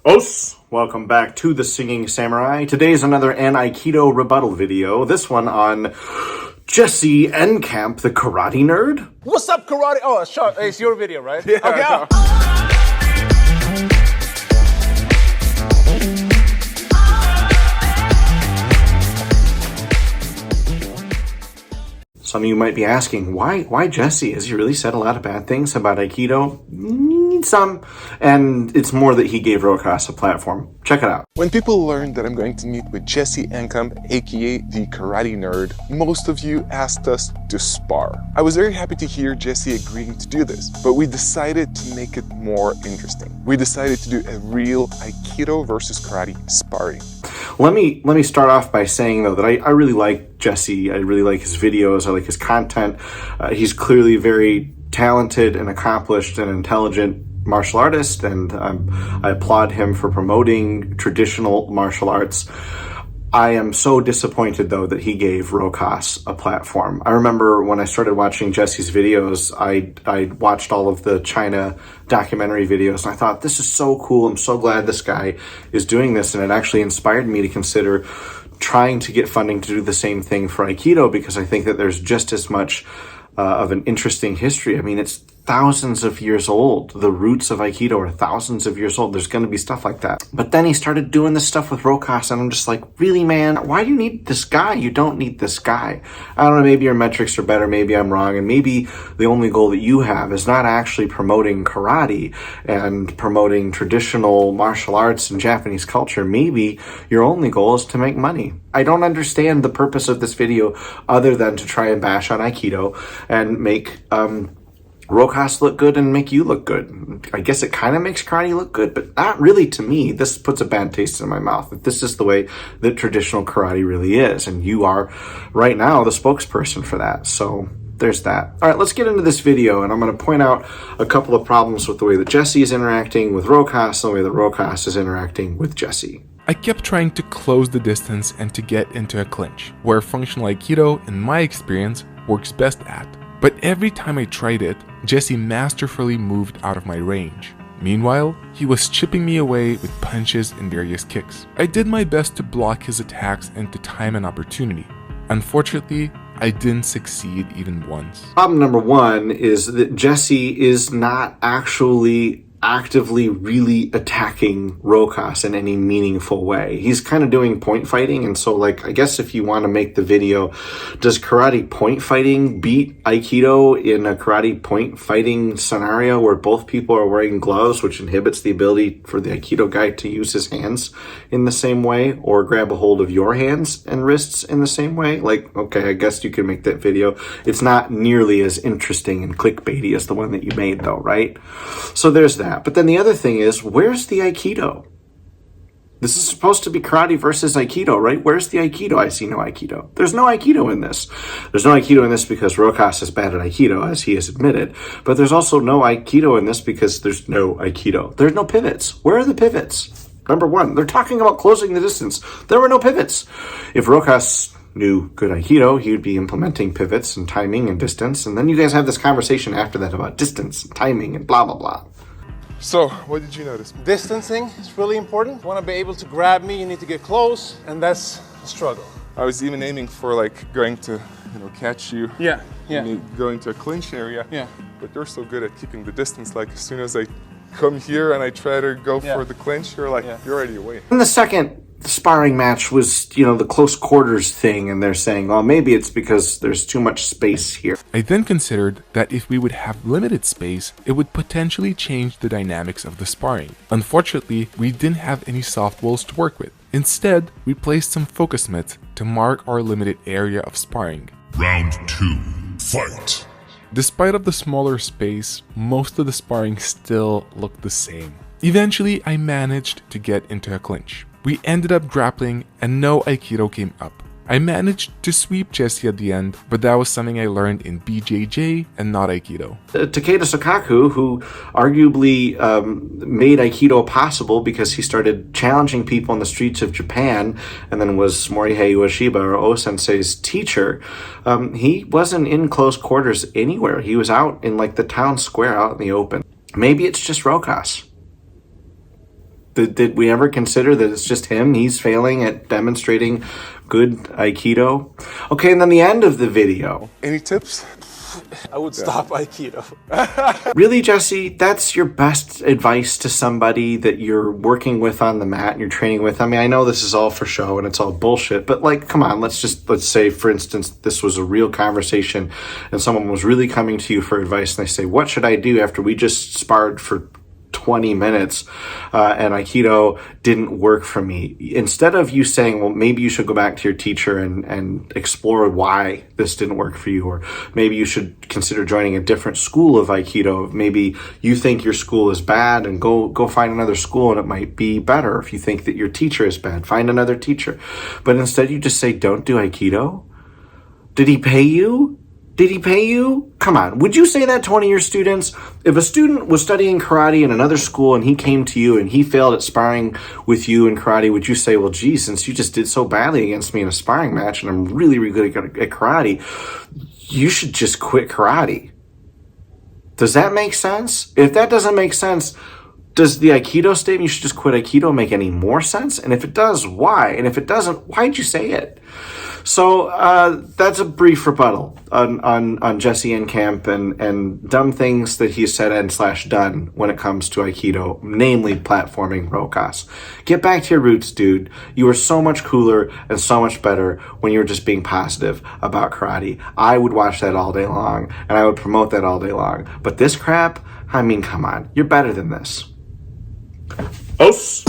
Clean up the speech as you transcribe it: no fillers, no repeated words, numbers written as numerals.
Os, welcome back to the Singing Samurai. Today's another Aikido rebuttal video. This one on Jesse Enkamp, the karate nerd. What's up, karate? Oh, sure. It's your video, right? Yeah. Okay. Some of you might be asking, why Jesse? Has he really said a lot of bad things about Aikido? Some. And it's more that he gave Rokas a platform. Check it out. When people learned that I'm going to meet with Jesse Enkamp, aka the karate nerd, most of you asked us to spar. I was very happy to hear Jesse agreeing to do this, but we decided to make it more interesting. We decided to do a real Aikido versus karate sparring. Let me start off by saying, though, that I really like Jesse. I really like his videos. I like his content. He's clearly very talented and accomplished and intelligent martial artist, and I applaud him for promoting traditional martial arts. I am so disappointed, though, that he gave Rokas a platform. I remember when I started watching Jesse's videos, I watched all of the China documentary videos, and I thought, this is so cool. I'm so glad this guy is doing this, and it actually inspired me to consider trying to get funding to do the same thing for Aikido, because I think that there's just as much of an interesting history. I mean, it's thousands of years old. The roots of Aikido are thousands of years old. There's going to be stuff like that. But then he started doing this stuff with Rokas, and I'm just like, really, man? Why do you need this guy? You don't need this guy. I don't know, maybe your metrics are better, maybe I'm wrong, and maybe the only goal that you have is not actually promoting karate and promoting traditional martial arts and Japanese culture. Maybe your only goal is to make money. I don't understand the purpose of this video other than to try and bash on Aikido and make Rokas look good and make you look good. I guess it kind of makes karate look good, but not really to me. This puts a bad taste in my mouth. This is the way that traditional karate really is, and you are right now the spokesperson for that. So there's that. All right, let's get into this video, and I'm going to point out a couple of problems with the way that Jesse is interacting with Rokas and the way that Rokas is interacting with Jesse. I kept trying to close the distance and to get into a clinch, where functional Aikido, in my experience, works best at. But every time I tried it, Jesse masterfully moved out of my range. Meanwhile, he was chipping me away with punches and various kicks. I did my best to block his attacks and to time an opportunity. Unfortunately, I didn't succeed even once. Problem number one is that Jesse is not actually actively really attacking Rokas in any meaningful way. He's kind of doing point fighting, and so, like, I guess if you want to make the video, does karate point fighting beat Aikido in a karate point fighting scenario where both people are wearing gloves, which inhibits the ability for the Aikido guy to use his hands in the same way or grab a hold of your hands and wrists in the same way? Like, okay, I guess you could make that video. It's not nearly as interesting and clickbaity as the one that you made, though, right? So there's that. But then the other thing is, where's the Aikido? This is supposed to be karate versus Aikido, right? Where's the Aikido? I see no Aikido. There's no Aikido in this. There's no Aikido in this because Rokas is bad at Aikido, as he has admitted. But there's also no Aikido in this because there's no Aikido. There's no pivots. Where are the pivots? Number one, they're talking about closing the distance. There were no pivots. If Rokas knew good Aikido, he would be implementing pivots and timing and distance. And then you guys have this conversation after that about distance and timing and blah, blah, blah. So, what did you notice? Distancing is really important. Want to be able to grab me, you need to get close, and that's a struggle. I was even aiming for going to, catch you. Yeah. Going to a clinch area. Yeah. But you're so good at keeping the distance. Like, as soon as I come here and I try to go for the clinch, you're already away. And the second sparring match was, the close quarters thing, and they're saying, well, maybe it's because there's too much space here. I then considered that if we would have limited space, it would potentially change the dynamics of the sparring. Unfortunately, we didn't have any soft walls to work with. Instead, we placed some focus mitts to mark our limited area of sparring. Round 2, fight! Despite of the smaller space, most of the sparring still looked the same. Eventually, I managed to get into a clinch. We ended up grappling and no Aikido came up. I managed to sweep Jesse at the end, but that was something I learned in BJJ and not Aikido. Takeda Sokaku, who arguably made Aikido possible because he started challenging people in the streets of Japan and then was Morihei Ueshiba, or O-sensei's teacher, he wasn't in close quarters anywhere. He was out in the town square out in the open. Maybe it's just Rokas. Did we ever consider that it's just him? He's failing at demonstrating good Aikido. Okay, and then the end of the video. Any tips? I would stop Aikido. Really, Jesse, that's your best advice to somebody that you're working with on the mat and you're training with? I mean, I know this is all for show and it's all bullshit, but like, come on, let's say, for instance, this was a real conversation and someone was really coming to you for advice and they say, what should I do after we just sparred for 20 minutes and Aikido didn't work for me? Instead of you saying, well, maybe you should go back to your teacher and explore why this didn't work for you, or maybe you should consider joining a different school of Aikido. Maybe you think your school is bad and go find another school and it might be better. If you think that your teacher is bad, find another teacher. But instead you just say, don't do Aikido. Did he pay you? Did he pay you? Come on. Would you say that to one of your students? If a student was studying karate in another school and he came to you and he failed at sparring with you in karate, would you say, well, geez, since you just did so badly against me in a sparring match and I'm really, really good at karate, you should just quit karate? Does that make sense? If that doesn't make sense, does the Aikido statement, you should just quit Aikido, make any more sense? And if it does, why? And if it doesn't, why'd you say it? So that's a brief rebuttal on Jesse Enkamp and dumb things that he said and / done when it comes to Aikido, namely platforming Rokas. Get back to your roots, dude. You were so much cooler and so much better when you were just being positive about karate. I would watch that all day long and I would promote that all day long. But this crap, I mean, come on. You're better than this. Os!